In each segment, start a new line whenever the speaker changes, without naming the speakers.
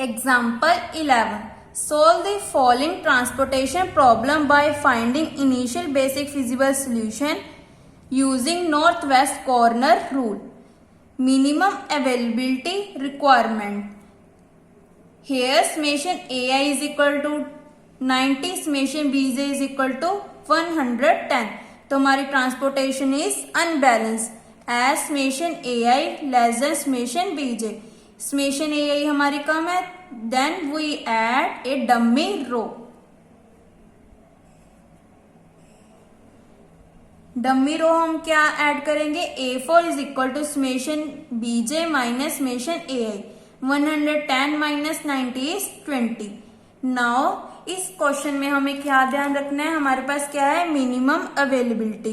Example 11. Solve the following transportation problem by finding initial basic feasible solution using northwest corner rule. Minimum availability requirement. Here summation AI is equal to 90, summation BJ is equal to 110. तो हमारी transportation is unbalance as summation AI less than summation BJ. Summation AI हमारी कम है, then we add a dummy row. Dummy row हम क्या add करेंगे, A4 is equal to summation BJ minus summation AI. 110 minus 90 is 20. Now इस question में हमें क्या ध्यान रखना है, हमारे पास क्या है, मिनिमम अवेलेबिलिटी.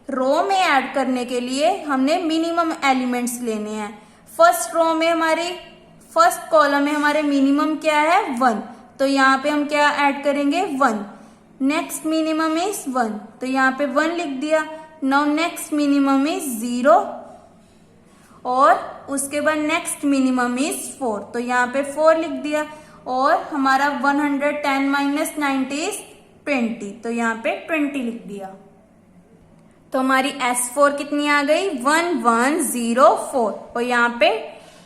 रो में ऐड करने के लिए हमने मिनिमम एलिमेंट्स लेने हैं. फर्स्ट रो में हमारी फर्स्ट कॉलम में हमारे मिनिमम क्या है 1, तो यहाँ पे हम क्या ऐड करेंगे 1. नेक्स्ट मिनिमम इज 1, तो यहाँ पे 1 लिख दिया. नाउ नेक्स्ट मिनिमम इज 0 और उसके बाद नेक्स्ट मिनिमम इज 4, तो यहाँ पे 4 लिख दिया. और हमारा 110 माइनस 90 इज 20, तो यहाँ पे 20 लिख दिया. तो हमारी S4 कितनी आ गई 1104 और यहाँ पे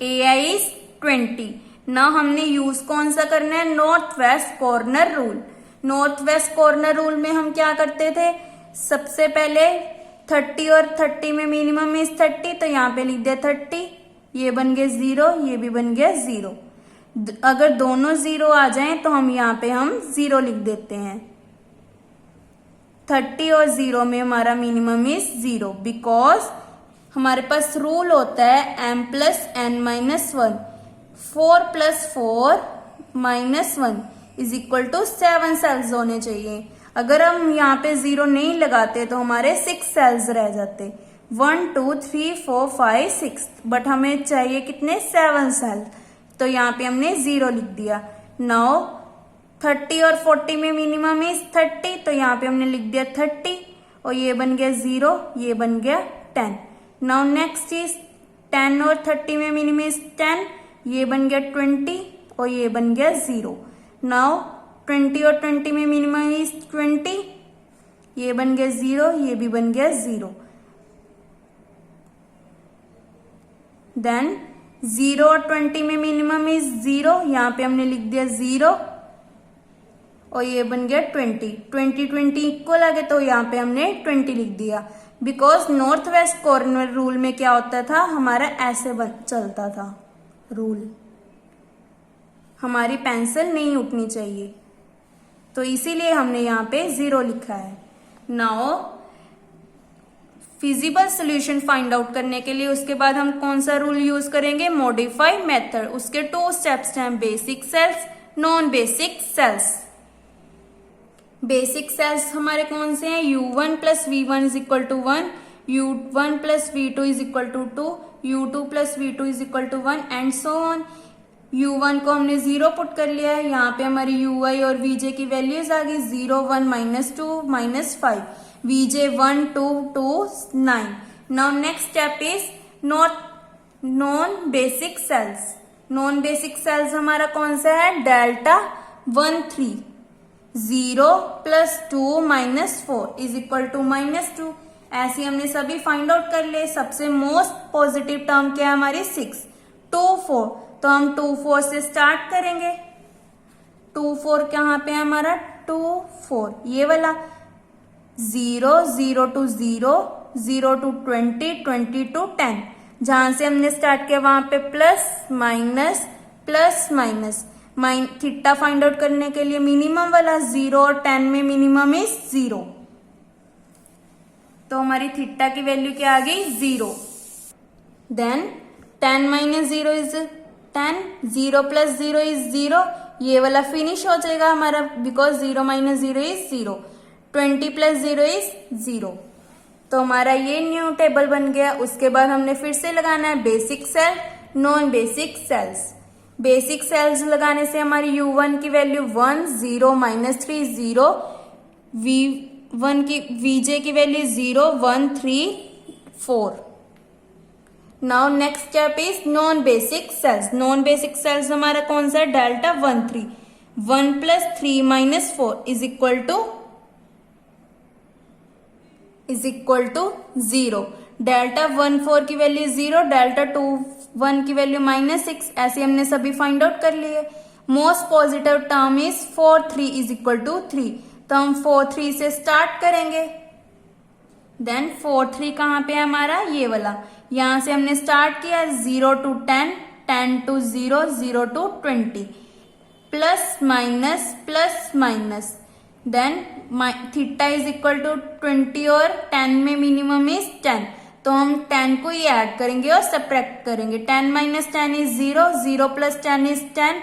AI इज 20. ना हमने यूज कौन सा करना है, north west corner rule. North west corner rule में हम क्या करते थे, सबसे पहले 30 और 30 में मिनिमम इज 30, तो यहाँ पे लिख दिया 30. ये बन गया 0, ये भी बन गया 0. अगर दोनों 0 आ जाएं तो हम यहाँ पे हम 0 लिख देते हैं. 30 और 0 में हमारा मिनिमम इज 0 बिकॉज हमारे पास रूल होता है m plus n minus 1. 4 plus 4 minus 1 is equal to 7 cells होने चाहिए. अगर हम यहाँ पे 0 नहीं लगाते तो हमारे 6 सेल्स रह जाते. 1 2 3 4 5 6, बट हमें चाहिए कितने 7 सेल, तो यहाँ पे हमने 0 लिख दिया. नाउ 30 और 40 में मिनिमम इज 30, तो यहाँ पे हमने लिख दिया 30 और ये बन गया 0, ये बन गया 10. नाउ नेक्स्ट इज 10 और 30 में मिनिमम इज 10, ये बन गया 20 और ये बन गया 0. नाउ 20 और 20 में मिनिमम इज 20, ये बन गया 0, ये भी बन गया 0. देन 0 और 20 में मिनिमम इज 0, यहाँ पे हमने लिख दिया 0 और ये बन गया 20. 20 इक्वल आ गए, तो यहाँ पे हमने 20 लिख दिया. Because north west corner rule में क्या होता था, हमारा ऐसे चलता था रूल, हमारी पेंसिल नहीं उठनी चाहिए, तो इसीलिए हमने यहाँ पे 0 लिखा है. Now feasible solution find out करने के लिए उसके बाद हम कौन सा रूल यूज करेंगे, मॉडिफाई मेथड. उसके 2 स्टेप्स हैं, basic cells, non basic cells. Basic cells हमारे कौन से हैं, U1 plus V1 is equal to 1, U1 plus V2 is equal to 2, U2 plus V2 is equal to 1 and so on. U1 को हमने 0 put कर लिया है, यहाँ पे हमारी UI और VJ की वैल्यूज आ गई 0 1 minus 2 minus 5, VJ 1 2 2 9. Now next step is non basic cells. Non basic cells हमारा कौन सा है, delta 1 3, 0 plus 2 minus 4 is equal to minus 2. ऐसे हमने सभी फाइंड आउट कर लिए. सबसे मोस्ट पॉजिटिव टर्म क्या है हमारी 6, 2 4, तो हम 2 4 से स्टार्ट करेंगे. 2 4 कहाँ पे है हमारा 2 4, ये वाला 0 0 टू 0 0 टू 20 20 टू 10. जहां से हमने स्टार्ट किया वहां पे plus minus plus minus. Theta find out करने के लिए मिनिमम वाला 0 और 10 में मिनिमम इज 0, तो हमारी थीटा की वैल्यू क्या आ गई 0. Then 10 minus 0 is 10, 0 plus 0 is 0, ये वाला फिनिश हो जाएगा हमारा because 0 minus 0 is 0. 20 plus 0 is 0, तो हमारा ये न्यू टेबल बन गया. उसके बाद हमने फिर से लगाना है basic cell, non basic cells. Basic cells लगाने से हमारी U1 की वैल्यू 1 0 माइनस 3 0, V1 की VJ की value 0 1 3 4. Now next step is non basic cells. Non basic cells हमारा कौन सा है, delta 1 3, 1 + 3 - 4 is equal to 0। Delta 1 4 की वैल्यू 0, डेल्टा 2 1 की वैल्यू -6, ऐसे हमने सभी फाइंड आउट कर लिए। Most positive term is 4 3 is equal to 3, तो हम 4 3 से स्टार्ट करेंगे। देन 4 3 कहाँ पे है हमारा, ये वाला, यहां से हमने स्टार्ट किया 0 to 10, 10 to 0, 0 to 20, plus minus, then theta is equal to 20 और 10 में मिनिमम इज 10, तो हम 10 को ही ऐड करेंगे और सब्ट्रैक्ट करेंगे। 10 - 10 इज 0, 0 + 10 इज 10,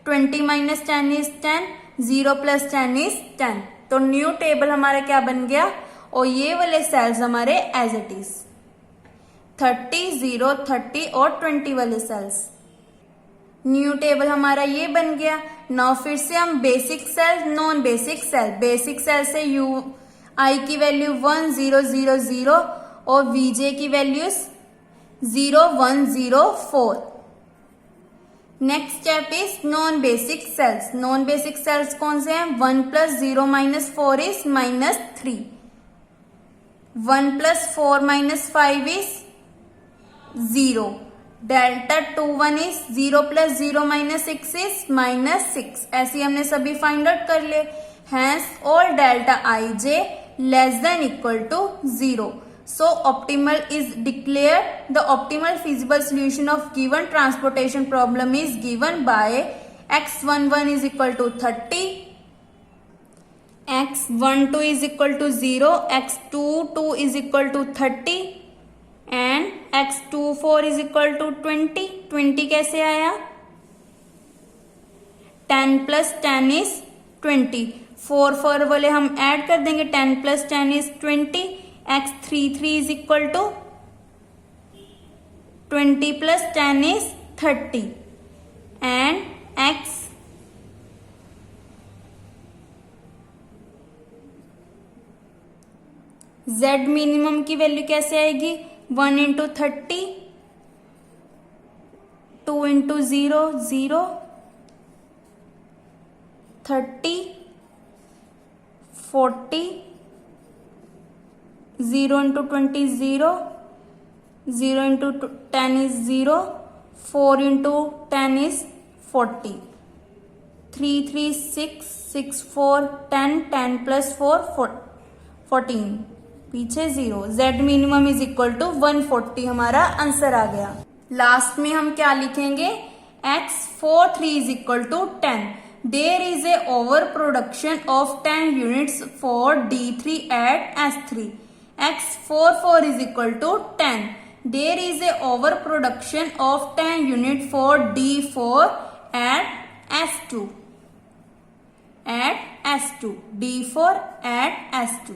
20 - 10 इज 10, 0 + 10 इज 10। तो न्यू टेबल हमारा क्या बन गया, और ये वाले सेल्स हमारे एज इट इज 30 0 30 और 20 वाले सेल्स। न्यू टेबल हमारा ये बन गया। नाउ फिर से हम basic cell, non basic cell, basic cell से यू आई की वैल्यू 1 0 0 0 और वीजे की values 0 1 0 4। Next step is non basic cells. Non basic cells कौन से हैं, 1 + 0 - 4 is -3, 1 + 4 - 5 is 0, delta 2 1 is 0 + 0 - 6 is -6, ऐसे हमने सभी फाइंड आउट कर लिए। Hence all delta ij less than equal to 0, so optimal is declared. The optimal feasible solution of given transportation problem is given by x11 is equal to 30, x12 is equal to 0, x22 is equal to 30 and x24 is equal to 20. 20 कैसे आया, 10 + 10 is 20, 4 वाले हम add कर देंगे, 10 + 10 is 20, x33 is equal to 20 + 10 is 30 and x z minimum की value कैसे आएगी, 1 × 30, 2 × 0 0, 30, 40, 0 × 20 0, 0 × 10 is 0, 4 × 10 is 40, 3 3 6 6 4 10, 10 + 4 14, पीछे 0, z minimum is equal to 140 हमारा आंसर आ गया। लास्ट में हम क्या लिखेंगे, x43 is equal to 10, there is a over production of 10 units for D3 at S3, x44 is equal to 10, there is a overproduction of 10 unit for D4 at S2, D4 at S2.